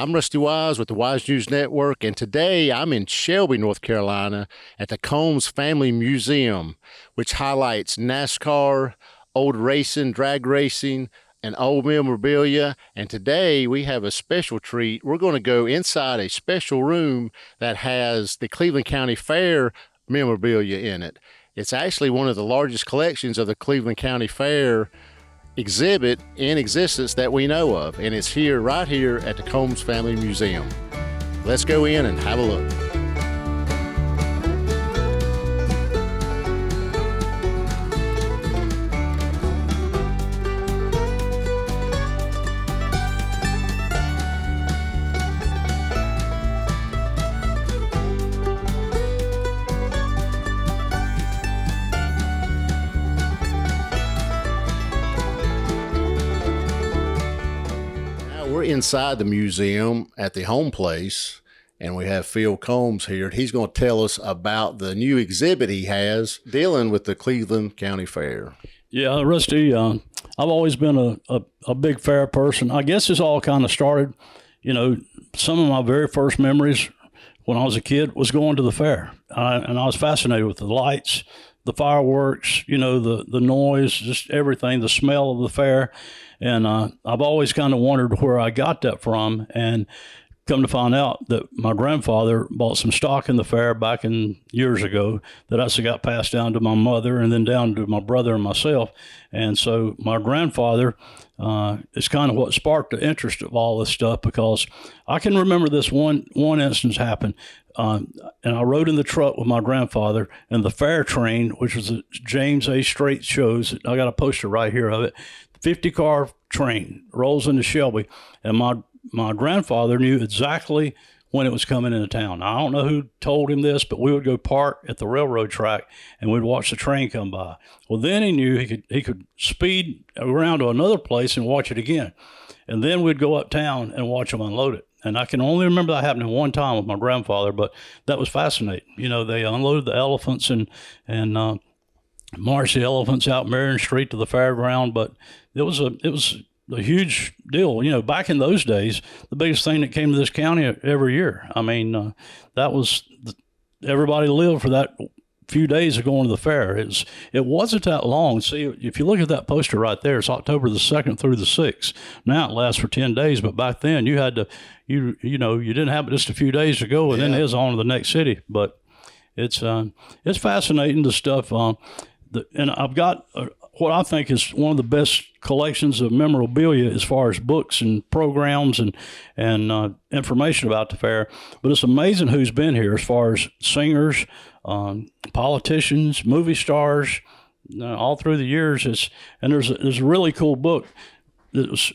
I'm Rusty Wise with the Wise News Network, and today I'm in Shelby, North Carolina at the Combs Family Museum, which highlights NASCAR, old racing, drag racing, and old memorabilia. And today we have a special treat. We're going to go inside a special room that has the Cleveland County Fair memorabilia in it. It's actually one of the largest collections of the Cleveland County Fair exhibit in existence that we know of, and it's here, right here at the Combs Family Museum. Let's go in and have a look. We're inside the museum at the home place, and we have Phil Combs here. He's going to tell us about the new exhibit he has dealing with the Cleveland County Fair. Yeah, Rusty, I've always been a big fair person. I guess this all kind of started, some of my very first memories when I was a kid was going to the fair. And I was fascinated with the lights, the fireworks, the noise, just everything, the smell of the fair. And I've always kind of wondered where I got that from, and come to find out that my grandfather bought some stock in the fair back in years ago that actually got passed down to my mother and then down to my brother and myself. And so my grandfather is kind of what sparked the interest of all this stuff, because I can remember this one instance happened. And I rode in the truck with my grandfather, and the fair train, which was the James A. Strait shows, I got a poster right here of it, 50-car train rolls into Shelby, and my grandfather knew exactly when it was coming into town. Now, I don't know who told him this, but we would go park at the railroad track and we'd watch the train come by. Well, then he knew he could speed around to another place and watch it again. And then we'd go uptown and watch them unload it. And I can only remember that happening one time with my grandfather, but that was fascinating. They unloaded the elephants and marched the elephants out Marion Street to the fairground, but it was a huge deal. Back in those days, the biggest thing that came to this county every year. I mean, everybody lived for that few days of going to the fair. It wasn't that long. See, if you look at that poster right there, it's October the 2nd through the 6th. Now it lasts for 10 days, but back then you had to, you didn't have just a few days to go, and then it was on to the next city. But it's fascinating, the stuff. And I've got what I think is one of the best collections of memorabilia as far as books and programs and information about the fair. But it's amazing who's been here as far as singers, politicians, movie stars, all through the years. There's a really cool book that was.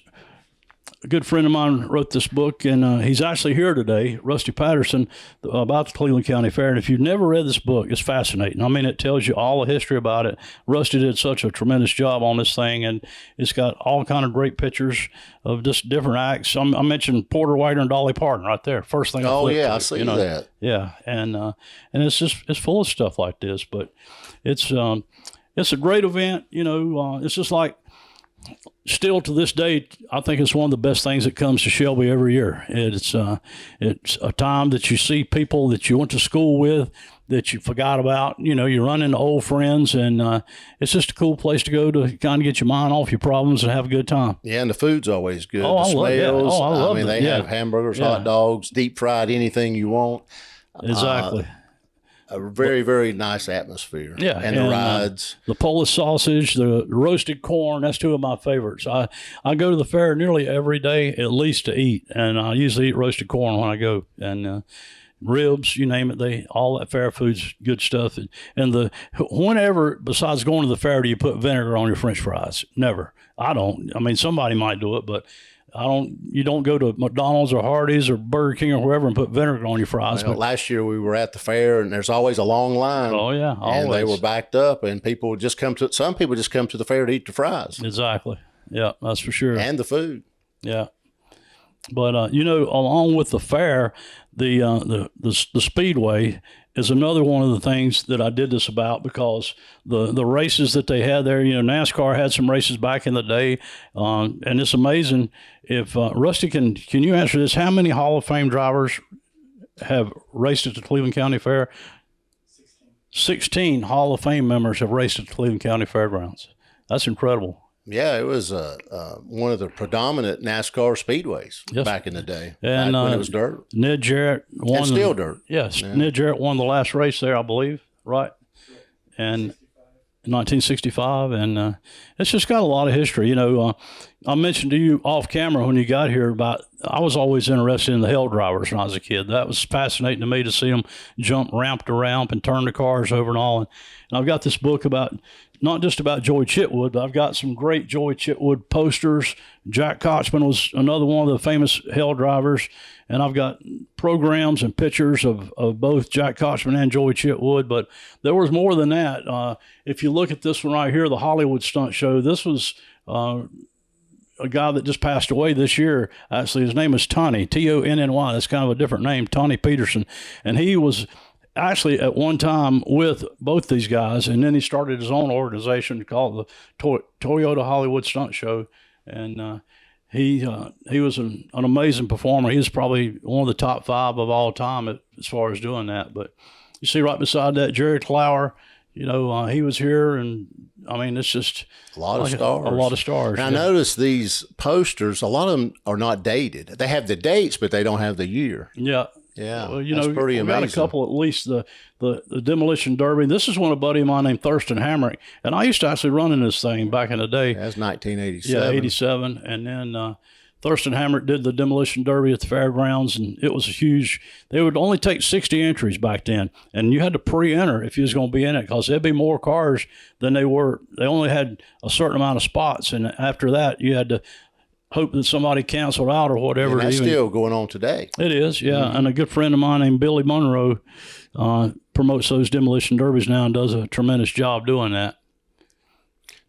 A good friend of mine wrote this book, and he's actually here today, Rusty Patterson, about the Cleveland County Fair. And if you've never read this book, it's fascinating. I mean, it tells you all the history about it. Rusty did such a tremendous job on this thing, and it's got all kind of great pictures of just different acts. I mentioned Porter Wagoner and Dolly Parton right there. First thing. I see that. Yeah, and it's full of stuff like this. But it's a great event. It's just like. Still to this day, I think it's one of the best things that comes to Shelby every year. It's a time that you see people that you went to school with that you forgot about. You run into old friends, and it's just a cool place to go to kind of get your mind off your problems and have a good time. Yeah, and the food's always good. Oh, the smells. I love it. They have hamburgers, hot dogs, deep fried, anything you want. Exactly. A very, very nice atmosphere. Yeah. And the rides. The Polish sausage, the roasted corn, that's two of my favorites. I go to the fair nearly every day at least to eat, and I usually eat roasted corn when I go. And ribs, you name it, all that fair food's good stuff. And whenever, besides going to the fair, do you put vinegar on your French fries? Never. I don't. I mean, somebody might do it, but you don't go to McDonald's or Hardee's or Burger King or wherever and put vinegar on your fries. Well, last year we were at the fair, and there's always a long line. Oh yeah, always. And they were backed up, and some people just come to the fair to eat the fries. Exactly. Yeah, that's for sure. And the food. Yeah. But along with the fair, the speedway is another one of the things that I did this about, because the races that they had there, NASCAR had some races back in the day, and it's amazing. If Rusty, can you answer this? How many Hall of Fame drivers have raced at the Cleveland County Fair? 16 Hall of Fame members have raced at the Cleveland County Fairgrounds. That's incredible. Yeah, it was one of the predominant NASCAR speedways back in the day, and back when it was dirt. Ned Jarrett won. And still dirt. Yes, yeah. Ned Jarrett won the last race there, I believe, right? And 1965, and it's just got a lot of history. I mentioned to you off camera when you got here about I was always interested in the hell drivers when I was a kid. That was fascinating to me to see them jump ramp to ramp and turn the cars over and all. And I've got this book about not just about Joey Chitwood, but I've got some great Joey Chitwood posters. Jack Kochman was another one of the famous hell drivers. And I've got programs and pictures of both Jack Kochman and Joey Chitwood. But there was more than that. If you look at this one right here, the Hollywood Stunt Show, this was a guy that just passed away this year. Actually, his name is Tony, Tonny. That's kind of a different name, Tony Peterson. And he was actually at one time with both these guys, and then he started his own organization called the Toyota Hollywood Stunt Show. And he was an amazing performer. He was probably one of the top 5 of all time as far as doing that. But you see right beside that, Jerry Clower, he was here, and I mean, it's just a lot of stars. A lot of stars. And I noticed these posters, a lot of them are not dated. They have the dates, but they don't have the year. Yeah. Yeah, well, that's pretty amazing. Got a couple, at least the Demolition Derby. This is one of a buddy of mine named Thurston Hamrick, and I used to actually run in this thing back in the day. That's 1987. Yeah, 87, and then Thurston Hamrick did the Demolition Derby at the fairgrounds, and it was huge. They would only take 60 entries back then, and you had to pre-enter if you was going to be in it, because there'd be more cars than they were. They only had a certain amount of spots, and after that, you had to hope that somebody canceled out or whatever. And that's still going on today. It is, yeah. Mm-hmm. And a good friend of mine named Billy Monroe promotes those Demolition Derbies now and does a tremendous job doing that.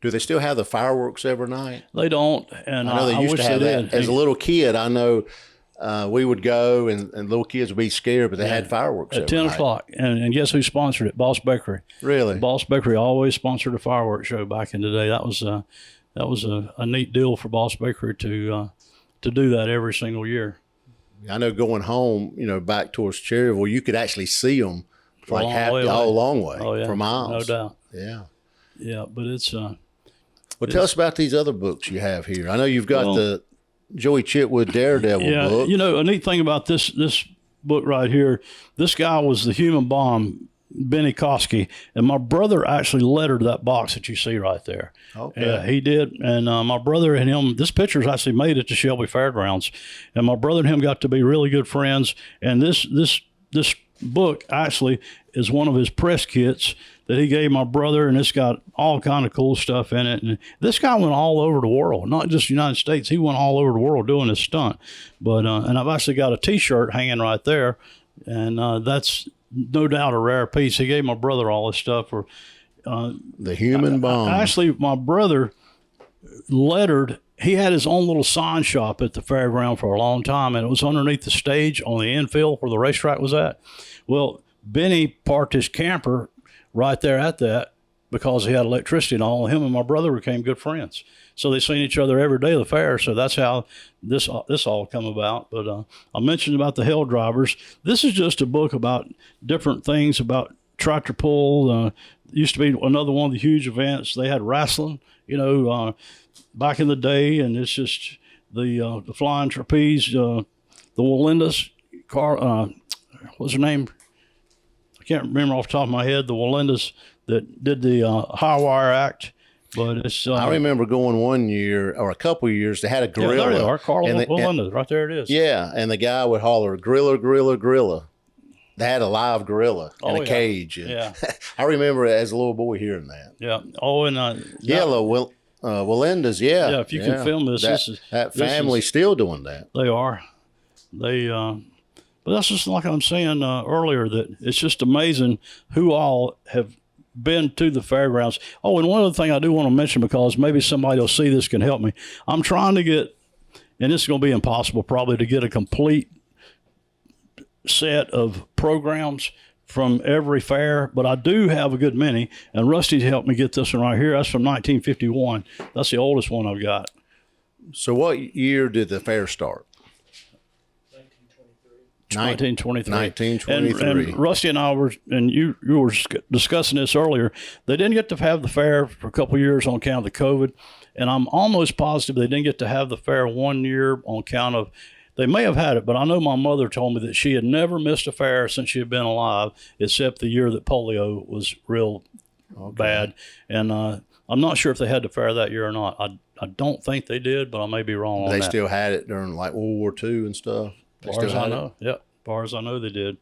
Do they still have the fireworks every night? They don't, and I know they used to have that. As a little kid, I know we would go, and little kids would be scared, but they had fireworks at 10 o'clock. And guess who sponsored it? Boss Bakery. Really? Boss Bakery always sponsored a fireworks show back in the day. That was a neat deal for Boss Bakery to do that every single year. I know going home, back towards Cherryville, you could actually see them for like a long way, for miles. No doubt. Yeah. Yeah, but it's well, tell us about these other books you have here. I know you've got the Joey Chitwood Daredevil book. A neat thing about this book right here, this guy was the human bomb, Benny Koski, and my brother actually lettered that box that you see right there. Okay. Yeah, he did. And my brother and him, this picture's actually made at the Shelby Fairgrounds, and my brother and him got to be really good friends. And this book actually is one of his press kits that he gave my brother, and it's got all kind of cool stuff in it. And this guy went all over the world, not just the United States. He went all over the world doing this stunt. But and I've actually got a T-shirt hanging right there, and that's no doubt a rare piece. He gave my brother all this stuff for the human bomb. Actually, my brother lettered. He had his own little sign shop at the fairground for a long time, and it was underneath the stage on the infield where the racetrack was at. Well, Benny parked his camper right there at that because he had electricity and all. Him and my brother became good friends. So they seen each other every day at the fair. So that's how this all come about. But I mentioned about the hell drivers. This is just a book about different things about tractor pull. Used to be another one of the huge events. They had wrestling, back in the day, and it's just the flying trapeze, the Walindas what's her name? I can't remember off the top of my head. The Walindas that did the High Wire Act. But it's. I remember going one year or a couple of years. They had a gorilla. Yeah, there they are, Carl Walindas. Right there it is. Yeah, and the guy would holler, "Gorilla, gorilla, gorilla." They had a live gorilla in a cage. And I remember as a little boy hearing that. Yeah. Oh, and Walindas. Yeah. Yeah. If you can film this, that family's still doing that. They are. But that's just like I'm saying earlier, that it's just amazing who all have been to the fairgrounds. Oh, and one other thing I do want to mention, because maybe somebody will see this can help me. I'm trying to get, and this is going to be impossible probably, to get a complete set of programs from every fair, but I do have a good many. And Rusty's helped me get this one right here. That's from 1951. That's the oldest one I've got. So what year did the fair start? 1923. 1923. And Rusty and I were, and you were discussing this earlier. They didn't get to have the fair for a couple of years on account of the COVID, and I'm almost positive they didn't get to have the fair 1 year on account of. They may have had it, but I know my mother told me that she had never missed a fair since she had been alive, except the year that polio was real bad. And I'm not sure if they had the fair that year or not. I don't think they did, but I may be wrong on that. They still had it during like World War II and stuff. As far as I know, yeah. As far as I know, they did.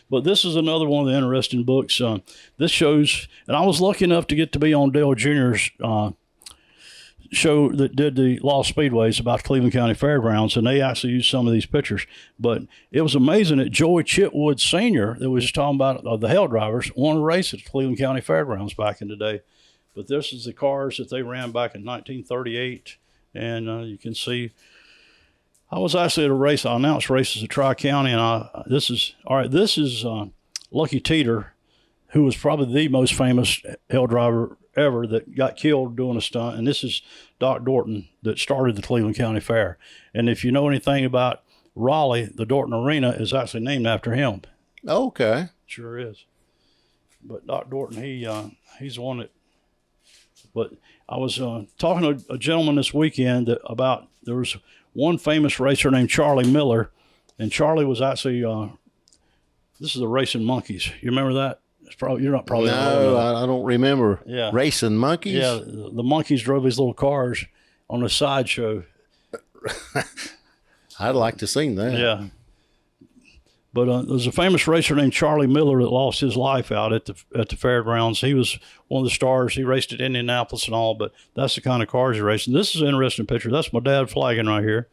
But this is another one of the interesting books. This shows, and I was lucky enough to get to be on Dale Jr.'s show that did the Lost Speedways about Cleveland County Fairgrounds, and they actually used some of these pictures. But it was amazing that Joey Chitwood Sr., that was talking about the hell drivers, won a race at the Cleveland County Fairgrounds back in the day. But this is the cars that they ran back in 1938, and you can see. I was actually at a race. I announced races at Tri-County, and this is Lucky Teeter, who was probably the most famous hell driver ever that got killed doing a stunt. And this is Doc Dorton that started the Cleveland County Fair. And if you know anything about Raleigh, the Dorton Arena is actually named after him. Okay. Sure is. But Doc Dorton, he's the one that. But I was talking to a gentleman this weekend about there was one famous racer named Charlie Miller, and Charlie was actually this is the Racing Monkeys. You remember that? You're not probably. No, I don't remember. Yeah. Racing Monkeys. Yeah, the monkeys drove these little cars on a sideshow. I'd like to sing that. Yeah. But there's a famous racer named Charlie Miller that lost his life out at the fairgrounds. He was one of the stars. He raced at Indianapolis and all, but that's the kind of cars he raced. And this is an interesting picture. That's my dad flagging right here.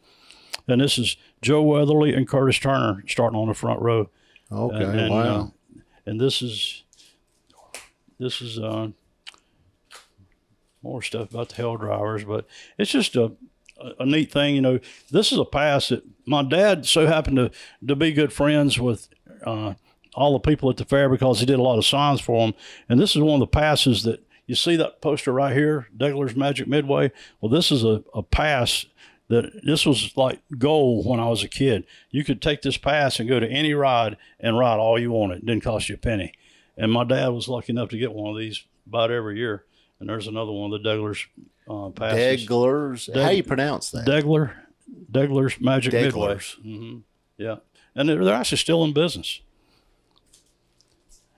And this is Joe Weatherly and Curtis Turner starting on the front row. Okay, wow. And this is more stuff about the hell drivers, but it's just a neat thing. You know, this is a pass that my dad so happened to be good friends with all the people at the fair because he did a lot of signs for them. And this is one of the passes that you see that poster right here, Degler's Magic Midway. Well, this is a pass that this was like gold when I was a kid. You could take this pass and go to any ride and ride all you wanted. It didn't cost you a penny. And my dad was lucky enough to get one of these about every year. And there's another one of the Degler's passes. Degler's? How do you pronounce that? Degler's Magic Midway. Mm-hmm. Yeah. And they're actually still in business.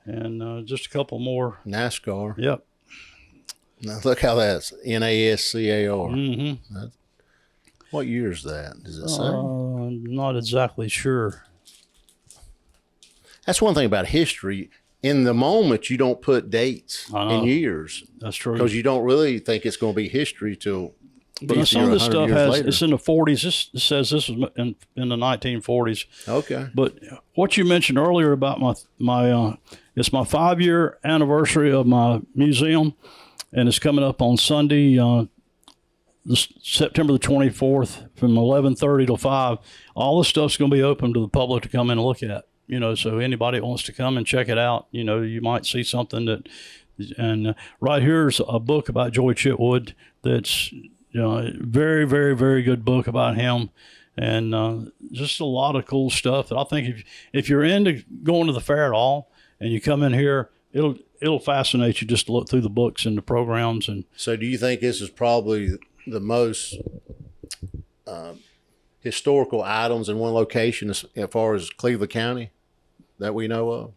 And just a couple more. NASCAR. Yep. Now look how that's NASCAR. Mm-hmm. What year is that? Does it say? I'm not exactly sure. That's one thing about history. In the moment, you don't put dates in years. That's true. Because you don't really think it's going to be history till. But some of this stuff it's in the 40s. It says this was in the 1940s. Okay. But what you mentioned earlier about my it's my 5-year anniversary of my museum, and it's coming up on Sunday, September the 24th from 11:30 to 5. All the stuff's going to be open to the public to come in and look at. You know, so anybody that wants to come and check it out, you know, you might see something that. And right here's a book about Joey Chitwood that's. You know, very, very, very good book about him, and just a lot of cool stuff that I think if you're into going to the fair at all and you come in here, it'll fascinate you just to look through the books and the programs. And so, do you think this is probably the most historical items in one location as far as Cleveland County that we know of?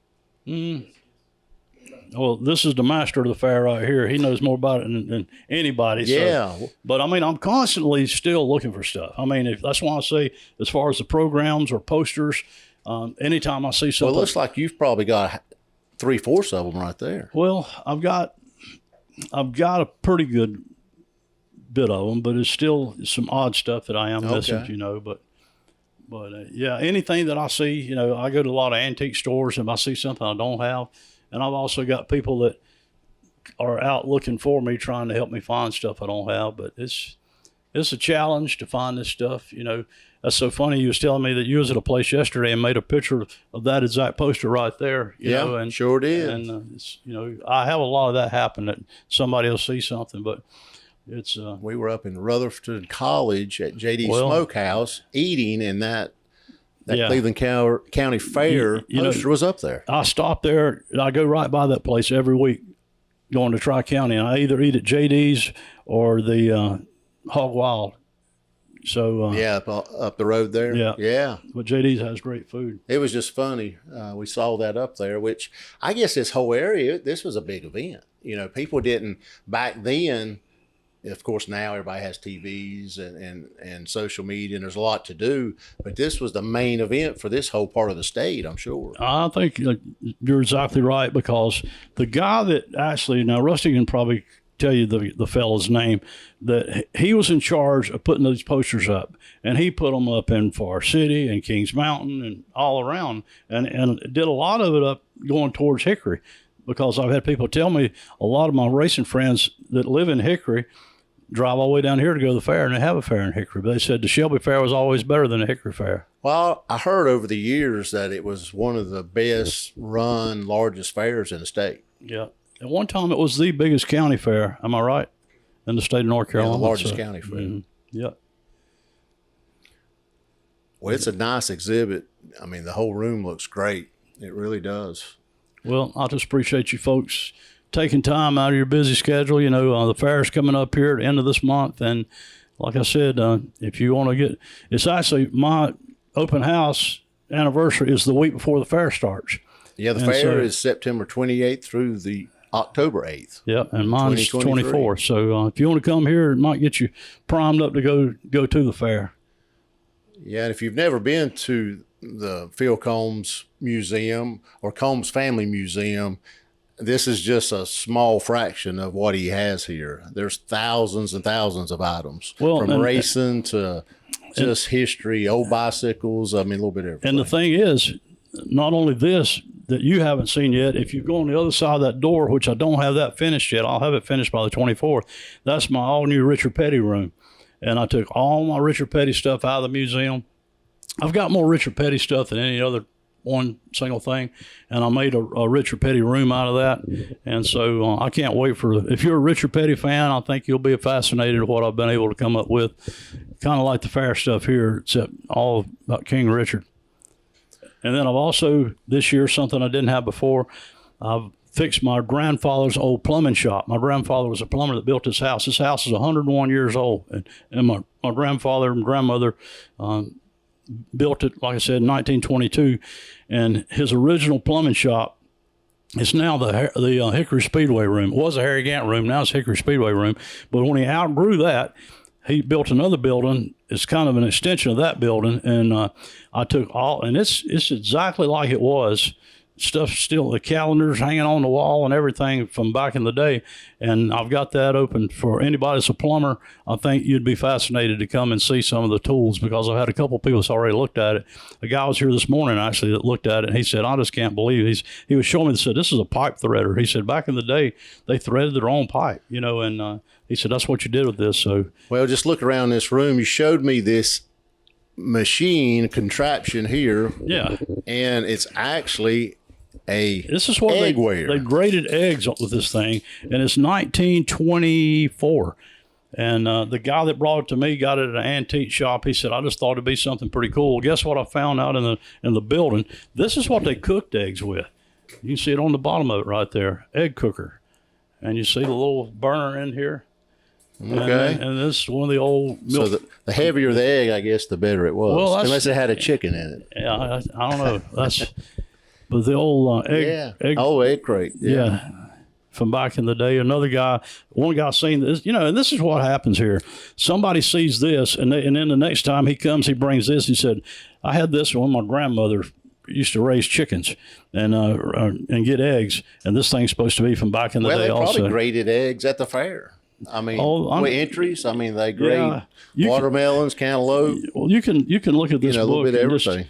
Well, this is the master of the fair right here. He knows more about it than anybody. Yeah. So, but I mean, I'm constantly still looking for stuff. I mean, that's why I say, as far as the programs or posters, anytime I see something. Well, it looks like you've probably got 3/4 of them right there. Well, I've got a pretty good bit of them, but it's still some odd stuff that I am missing, you know. But yeah, anything that I see, you know, I go to a lot of antique stores, and if I see something I don't have. And I've also got people that are out looking for me, trying to help me find stuff I don't have. But it's a challenge to find this stuff, you know. That's so funny. You was telling me that you was at a place yesterday and made a picture of that exact poster right there. You know, and sure did. And it's, you know, I have a lot of that happen, that somebody will see something, but it's we were up in Rutherford College at JD Smokehouse eating, and that Cleveland County Fair poster was up there. I stop there. I go right by that place every week going to Tri-County, and I either eat at JD's or the Hog Wild. So up the road there. Yeah. But JD's has great food. It was just funny. We saw that up there, which I guess this whole area, this was a big event. You know, people didn't back then. Of course, now everybody has TVs and social media, and there's a lot to do. But this was the main event for this whole part of the state, I'm sure. I think you're exactly right, because the guy that actually, now Rusty can probably tell you the fellow's name, that he was in charge of putting those posters up, and he put them up in Far City and Kings Mountain and all around, and did a lot of it up going towards Hickory, because I've had people tell me, a lot of my racing friends that live in Hickory drive all the way down here to go to the fair, and they have a fair in Hickory. But they said the Shelby Fair was always better than the Hickory Fair. Well, I heard over the years that it was one of the best run, largest fairs in the state. Yeah. At one time, it was the biggest county fair. Am I right? In the state of North Carolina. Yeah, the largest county fair. Mm-hmm. Yeah. Well, it's a nice exhibit. I mean, the whole room looks great. It really does. Well, I just appreciate you folks taking time out of your busy schedule. You know, the fair's coming up here at the end of this month. And like I said, if you want to get, it's actually my open house anniversary is the week before the fair starts. Yeah, the fair is September 28th through the October 8th. Yeah, and mine's 24th. So if you want to come here, it might get you primed up to go to the fair. Yeah, and if you've never been to the Phil Combs Museum or Combs Family Museum, this is just a small fraction of what he has here. There's thousands and thousands of items, from racing to just history, old bicycles. I mean, a little bit of everything. And the thing is, not only this that you haven't seen yet, if you go on the other side of that door, which I don't have that finished yet, I'll have it finished by the 24th. That's my all-new Richard Petty room. And I took all my Richard Petty stuff out of the museum. I've got more Richard Petty stuff than any other one single thing, and I made a Richard Petty room out of that. And so I can't wait if you're a Richard Petty fan, I think you'll be fascinated with what I've been able to come up with. Kind of like the fair stuff here, except all about King Richard. And then I've also, this year, something I didn't have before, I've fixed my grandfather's old plumbing shop. My grandfather was a plumber that built this house. This house is 101 years old, and my grandfather and grandmother built it, like I said, in 1922, and his original plumbing shop is now the Hickory Speedway room. It was a Harry Gant room, now it's Hickory Speedway room. But when he outgrew that, he built another building. It's kind of an extension of that building, and I took all, and it's exactly like it was. Stuff still, the calendars hanging on the wall and everything from back in the day. And I've got that open for anybody that's a plumber. I think you'd be fascinated to come and see some of the tools, because I've had a couple of people that's already looked at it. A guy was here this morning actually that looked at it, and he said, I just can't believe it. He was showing me, said, this is a pipe threader. He said, back in the day, they threaded their own pipe, you know, and he said, that's what you did with this. So, well, just look around this room. You showed me this machine contraption here. Yeah. And it's actually this is what they graded eggs with this thing, and it's 1924. And the guy that brought it to me got it at an antique shop. He said, I just thought it'd be something pretty cool. Guess what I found out in the building? This is what they cooked eggs with. You can see it on the bottom of it right there, egg cooker. And you see the little burner in here. Okay. And this is one of the old milk. So the heavier the egg, I guess, the better it was. Well, unless it had a chicken in it. Yeah, I don't know. But the old egg crate. Yeah. From back in the day. One guy seen this, you know, and this is what happens here. Somebody sees this, and then the next time he comes, he brings this. He said, I had this when my grandmother used to raise chickens and get eggs, and this thing's supposed to be from back in the day also. Well, they probably graded eggs at the fair. I mean, entries. I mean, they grade watermelons, cantaloupe. Well, you can look at this book. A little bit of everything.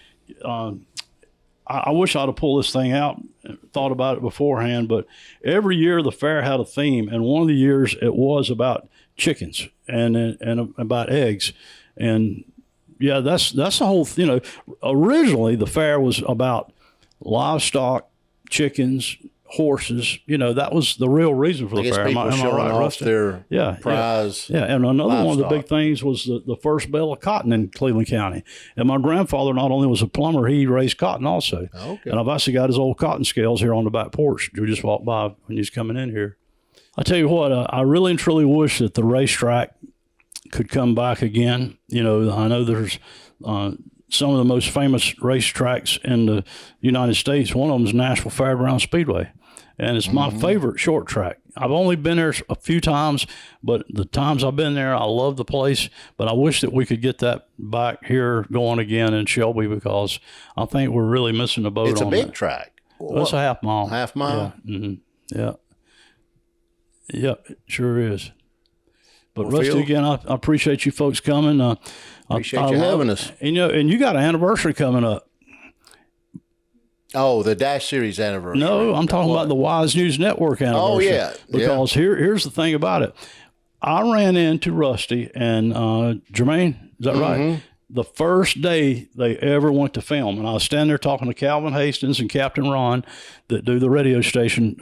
I wish I'd have pulled this thing out and thought about it beforehand, but every year the fair had a theme, and one of the years it was about chickens and about eggs. And Yeah, that's the whole. Originally the fair was about livestock, chickens, horses. That was the real reason for the I guess fair. people Am I showing right, off Rusty? their Yeah, prize. Yeah, and another one of the livestock. big things was the first bale of cotton in Cleveland County. And my grandfather not only was a plumber, he raised cotton also. Okay. And I've actually got his old cotton scales here on the back porch. You just walked by when you was coming in here. I tell you what, I really and truly wish that the racetrack could come back again. I know there's some of the most famous racetracks in the United States. One of them is Nashville Fairground Speedway. And it's my favorite short track. I've only been there a few times, but the times I've been there, I love the place. But I wish that we could get that back here going again in Shelby, because I think we're really missing the boat on It's a big that. track. Well, it's a half mile. Half mile? Yeah. Yeah. Yeah, it sure is. But Well, Rusty, Phil, again, I appreciate you folks coming. Appreciate you having us. And you got an anniversary coming up. Oh, the Dash Series anniversary. No, I'm talking about the Wise News Network anniversary. Oh, yeah. Because here's the thing about it. I ran into Rusty and Jermaine, is that right? The first day they ever went to film. And I was standing there talking to Calvin Hastings and Captain Ron that do the radio station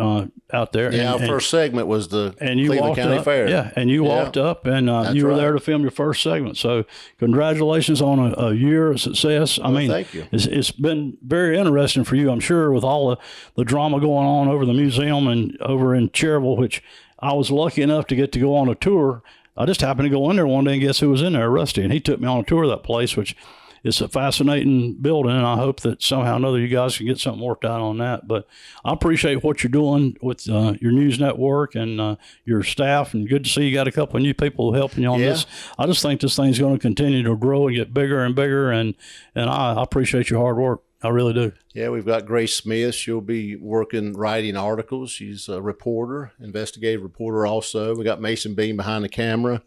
out there. Yeah, and, our first segment was the and you Cleveland walked County up, Fair. Yeah, and you walked up and you were there to film your first segment. So congratulations on a year of success. I mean, thank you. It's been very interesting for you, I'm sure, with all the drama going on over the museum and over in Cherville, which I was lucky enough to get to go on a tour. I just happened to go in there one day and guess who was in there? Rusty. And he took me on a tour of that place, which is a fascinating building. And I hope that somehow or another you guys can get something worked out on that. But I appreciate what you're doing with your news network and your staff. And good to see you got a couple of new people helping you on this. I just think this thing's going to continue to grow and get bigger and bigger. And I appreciate your hard work. I really do. Yeah, we've got Grace Smith. She'll be writing articles. She's a reporter, investigative reporter also. We got Mason Bean behind the camera.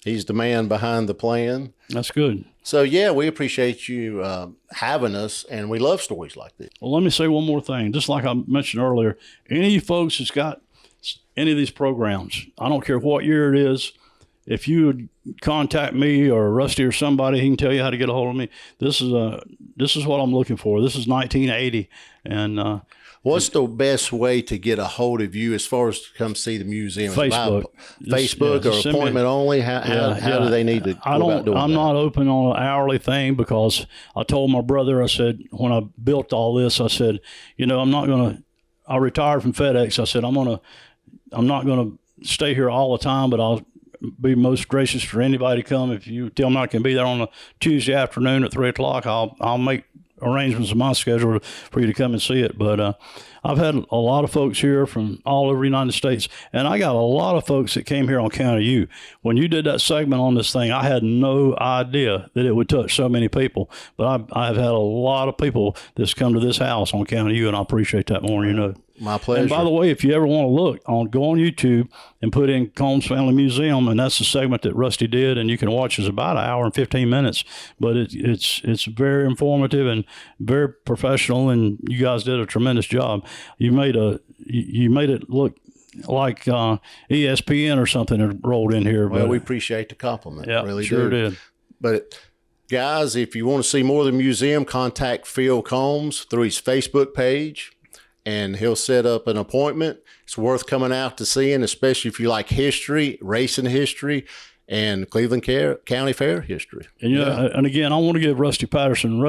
He's the man behind the plan. That's good. So, yeah, we appreciate you having us, and we love stories like this. Well, let me say one more thing. Just like I mentioned earlier, any of you folks that's got any of these programs, I don't care what year it is, if you would contact me or Rusty or somebody, he can tell you how to get a hold of me. This is what I'm looking for. This is 1980, and what's the best way to get a hold of you as far as to come see the museum? Facebook, Facebook, or appointment only? How do they need to go about doing I'm that? not open on an hourly thing because I told my brother, I said, when I built all this, I said, I retired from FedEx. I said, I'm not going to stay here all the time, but I'll be most gracious for anybody to come. If you tell me I can be there on a Tuesday afternoon at 3:00, I'll make arrangements in my schedule for you to come and see it. But I've had a lot of folks here from all over the United States, and I got a lot of folks that came here on account of you. When you did that segment on this thing, I had no idea that it would touch so many people. But I've had a lot of people that's come to this house on account of you, and I appreciate that more than you know. My pleasure. And by the way, if you ever want to go on YouTube and put in Combs Family Museum, and that's the segment that Rusty did, and you can watch. It's about an hour and 15 minutes, but it's very informative and very professional, and you guys did a tremendous job. You made it look like ESPN or something that rolled in here. Well, but we appreciate the compliment. yeah, really sure do. did. But guys, if you want to see more of the museum, contact Phil Combs through his Facebook page, and he'll set up an appointment. It's worth coming out to seeing, especially if you like history, racing history, and Cleveland County Fair history. And and again, I want to give Rusty Patterson.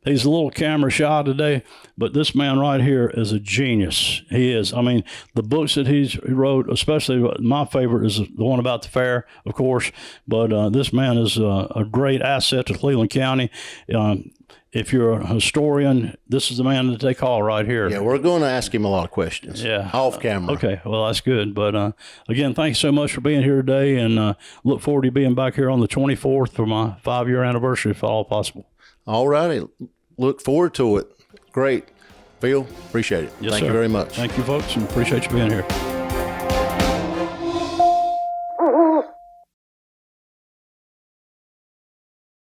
He's a little camera shy today, but this man right here is a genius. He is. I mean, the books that he wrote, especially my favorite is the one about the fair, of course. But this man is a great asset to Cleveland County. If you're a historian, this is the man that they call right here. Yeah, we're going to ask him a lot of questions. Yeah. Off camera. Okay, well, that's good. But again, thanks so much for being here today, and look forward to being back here on the 24th for my 5-year anniversary, if at all possible. All righty. Look forward to it. Great. Phil, appreciate it. Yes, Thank sir. you very much. Thank you, folks, and appreciate you being here.